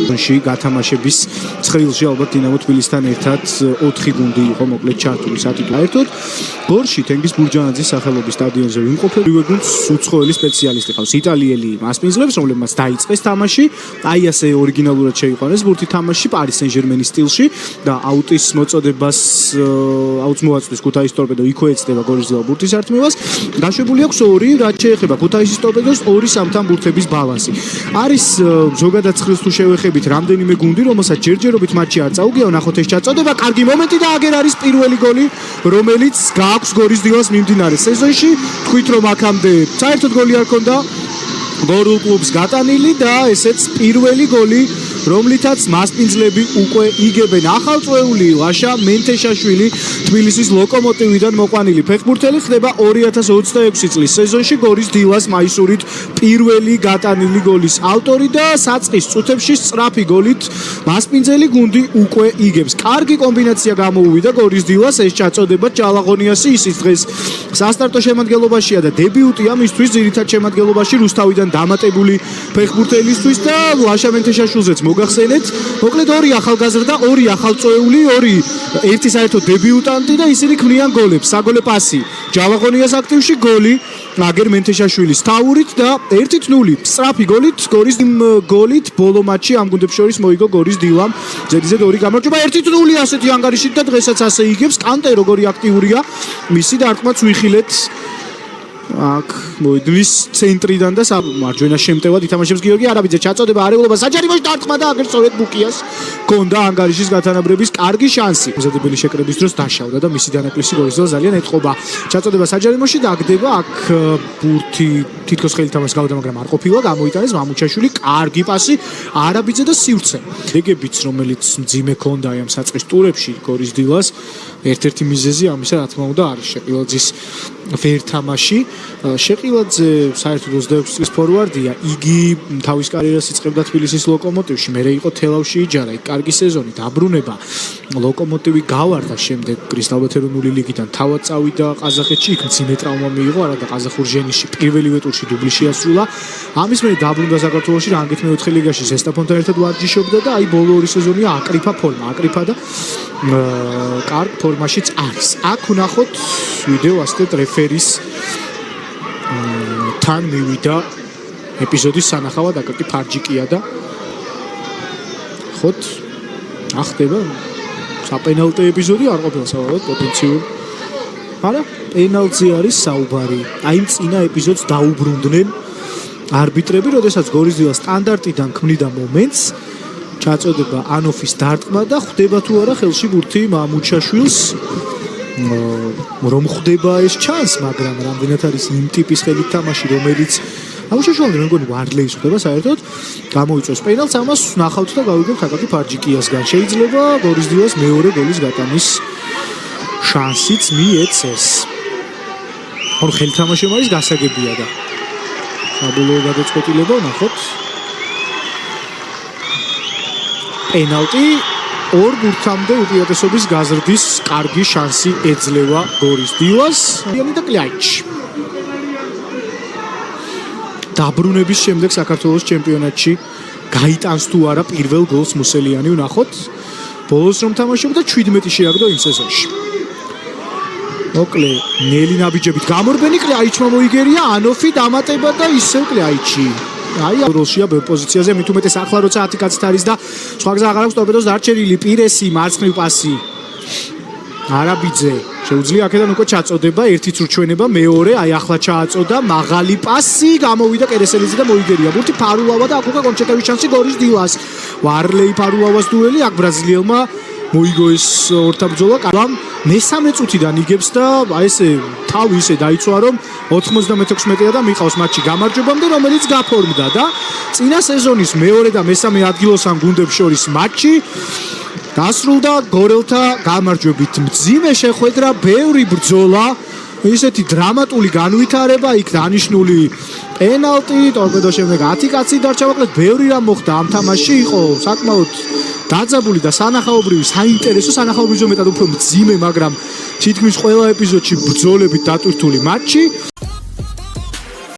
გათამაშების ცხრილში ალბათ დინამო თბილისთან ერთად 4 გუნდი იყო მოკლედ ჩართული საერთოდ. გორში თენგიზ ბურჯანაძის სახელობის სტადიონზე ვიმყოფებრივე გუნდს უცხოელი სპეციალისტი ყავს იტალიელი მასპინძლებს, რომლებმაც დაიწყეს თამაში. აი ასე ორიგინალურად შეიყვანეს ბურთი თამაში პარის სენ-ჟერმენის სტილში და აუტის მოწოდებას აუტს მოაწვდის ქუთაისის ტორპედო იქვე ეცდება გორის დილა ბურთის ართმევას. გაშვებული აქვს 2, რაც შეეხება ქუთაისის ტორპედოს 2-3 ბურთების ბალანსი. არის ზოგადად ცხრილს თუ შევეხებით რამდენიმე გუნდი, რომელსაც ჯერჯერობით მატჩი არ წაუგია, ნახოთ ეს ჩაწოდება, კარგი მომენტი და აგერ არის პირველი გოლი, რომელიც გააქვს გორის დილას მიმდინარე სეზონში. თქვით რომ აქამდე საერთოდ გოლი არ ქონდა გორულ კლუბს გატანილი და ესეც პირველი გოლი, რომლითაც მასპინძლები უკვე იგებენ. ახალწვეული ლაშა მენთეშაშვილი თბილისის ლოკომოტივიდან მოყვანილი ფეხბურთელი ხდება 2026 წლის სეზონში გორის დილას მაისურით პირველი გატანილი გოლის ავტორი და საწყის წუთებში სწრაფი გოლით მასპინძელი გუნდი უკვე იგებს. კარგი კომბინაცია გამოუვიდა გორის დილას, ეს ჩაწოდება ჯალაღონიასი ისიც დღეს სასტარტო შემადგენლობაშია და დებიუტია მისთვის ძირითად შემადგენლობაში რუსთავიდან დამატებული ფეხბურთელისთვის და ლაშა მენთეშაშვილზეც მოგახსენეთ, მოკლედ 2 ახალგაზრდა, 2 ახალწვეული, 2 ერთი საერთო დებიუტანტი და ისინი ქმნიან გოლებს. საგოლე პასი ჯალაღონიას აქტივში, გოლი აგერ მენთეშაშვილის თავურით და 1-0 სწრაფი გოლით გორის გოლით ბოლო მატჩი ამ გუნდებს შორის მოიგო გორის დილამ. ზედიზედ 2 გამარჯვება 1-0 ასეთი ანგარიშით და დღესაც ასე იგებს. კანტე როგორი აქტიურია, მისი დარტყმაც ვიხილეთ აქ მოედნის ცენტრიდან და მარჯვენა შემტევად ითამაშებს გიორგი არაბიძე. ჩაწოდება არეულობა საჯარიმოში დარტყმა და აგერ სწორედ ბუკიას გონდა ანგარიშის გათანაბრების კარგი შანსი. მზადებელი შეკრების დროს დაშავდა და მისი დანაკლისი გოლის ძილას ძალიან ეთყობა. ჩაწოდება საჯარიმოში დაგდება აქ ბურთი თითქოს ხელით თამაშს გავდა, მაგრამ არ ყოფილა, გამოიტანეს მამუჩაშვილი, კარგი პასი არაბიძე და სივრცე. ეგებიც რომელიც მძიმე ქონდა ამ საწყის ტურებში გორის დილას, ერთ-ერთი მიზეზი ამისა რა თქმა უნდა არის შეყილაძის ვერთამაში. შეყილაძე საერთოდ 26 წლის ფორვარდია, იგი თავის კარიერას იწყებდა თბილისის ლოკომოტივში, მერე იყო თელავში იჯარა, იქ კარგი სეზონი დაბრუნება. ლოკომოტივი გავარდა შემდეგ კრისტალბეთ ეროვნული ლიგიდან, თავად წავიდა ყაზახეთში, იქ მძიმე ტრავმა მიიღო, არადა ყაზახურ ჟენისში პირველივე ტურში დუბლი შეასრულა. ამის მერე დაბრუნდა საქართველოში, რანგით მეოთხე ლიგაში ზესტაფონთან ერთად ვარჯიშობდა და აი ბოლო 2 სეზონია აკრიფა და კარგ ფორმაშიც არის. აქ ვნახოთ ვიდეო ასეთ რეფერის თან მივიდა ეპიზოდის სანახავად, აკაკი ფარჯიკია და ხოთ ახდება საპენალტი ეპიზოდი არ ყოფილა საბოლოოდ პოტენციურ, მაგრამ პენალტზე არის საუბარი. აი იმ წინა ეპიზოდს დაუბრუნდნენ არბიტრები, როდესაც გორის დილა სტანდარტიდან ქმნიდა მომენტს, ჩაწოდება ანოფის დარტყმა და ხვდება თუ არა ხელში ბურთი მამუჩაშვილს. რომ ხვდება ეს ჩანს, მაგრამ რამდენად არის იმ ტიპის ხელით თამაში, რომელიც ამუშაშვალე მეგონი ვარლეის ხვდება საერთოდ გამოიწვევს პენალტს, ამას ნახავთ და გავიგებთ აკაკი ფარჯიკიასგან. შეიძლება გორის დილას მეორე გოლის გატანის შანსიც მიეცეს. ანუ ხელთამაშემ არის გასაგებია და საბოლოო გადაწყვეტილება ნახოთ. პენალტი 2 ბურთამდე უპირატესობის გაზრდის კარგი შანსი ეძლევა გორის დილას. და კლიაიჩი დაბრუნების შემდეგ საქართველოს ჩემპიონატში გაიტანს თუ არა პირველ გოლს მუსელიანი. ვნახოთ ბოლოს რომ თამაშობდა 17 შეაგდო იმ სეზონში. მოკლე ნელი ნაბიჯებით გამორბენი კლიაიჩმა მოიგერია ანოფი დამატება და ისევ კლიაიჩი. აი როლშია პოზიციაზე, მით უმეტეს ახლა როცა 10 კაცით არის და სხვა გზა აღარ აქვს ტორპედოს დარჩენილი. პირესი მარცხნივ პასი არაბიძე შეუძლია აქედან უკვე ჩაწოდება, ერთი წურჩვენება, მეორე აი ახლა ჩააწოდა, მაღალი პასი გამოვიდა კერესელიძე და მოიგერია ბურთი ფარულავა და აქ უკვე კონჩეტავის შანსი გორის დილას. ვარლეი ფარულავას დუელი, აქ ბრაზილიელმა მოიგო ეს ორთაბრძოლა. კალამ მესამე წუთიდან იგებს და აი ესე თავი ისე დაიცვა რომ 96-ია და მიყავს მატჩი გამარჯვებამდე, რომელიც გაფორმდა და წინა სეზონის მეორე და მესამე ადგილოსან გუნდებს შორის მატჩი დასრულდა გორელთა გამარჯვებით. მძიმე შეხვედრა, ბევრი ბრძოლა, ისეთი დრამატული განვითარება, იქ დანიშნული პენალტი, ტორპედოს შემდეგ 10 კაცი დარჩა, მოკლედ ბევრი რამ მოხდა ამ თამაშში, იყო საკმაოდ დაძაბული და სანახაობრივი, საინტერესო, სანახაობრივი მეტად უფრო მძიმე, მაგრამ თითქმის ყველა ეპიზოდში ბრძოლებით დატვირთული მატჩი.